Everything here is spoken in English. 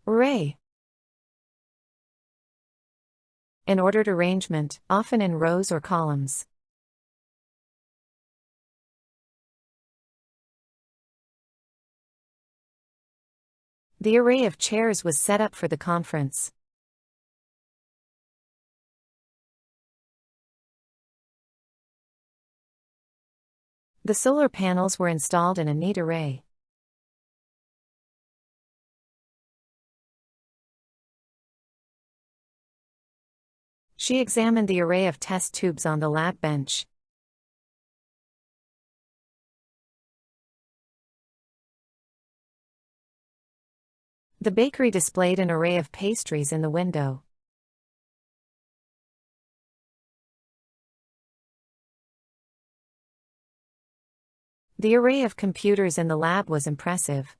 Array. An ordered arrangement, often in rows or columns. The array of chairs was set up for the conference. The solar panels were installed in a neat array. She examined the array of test tubes on the lab bench. The bakery displayed an array of pastries in the window. The array of computers in the lab was impressive.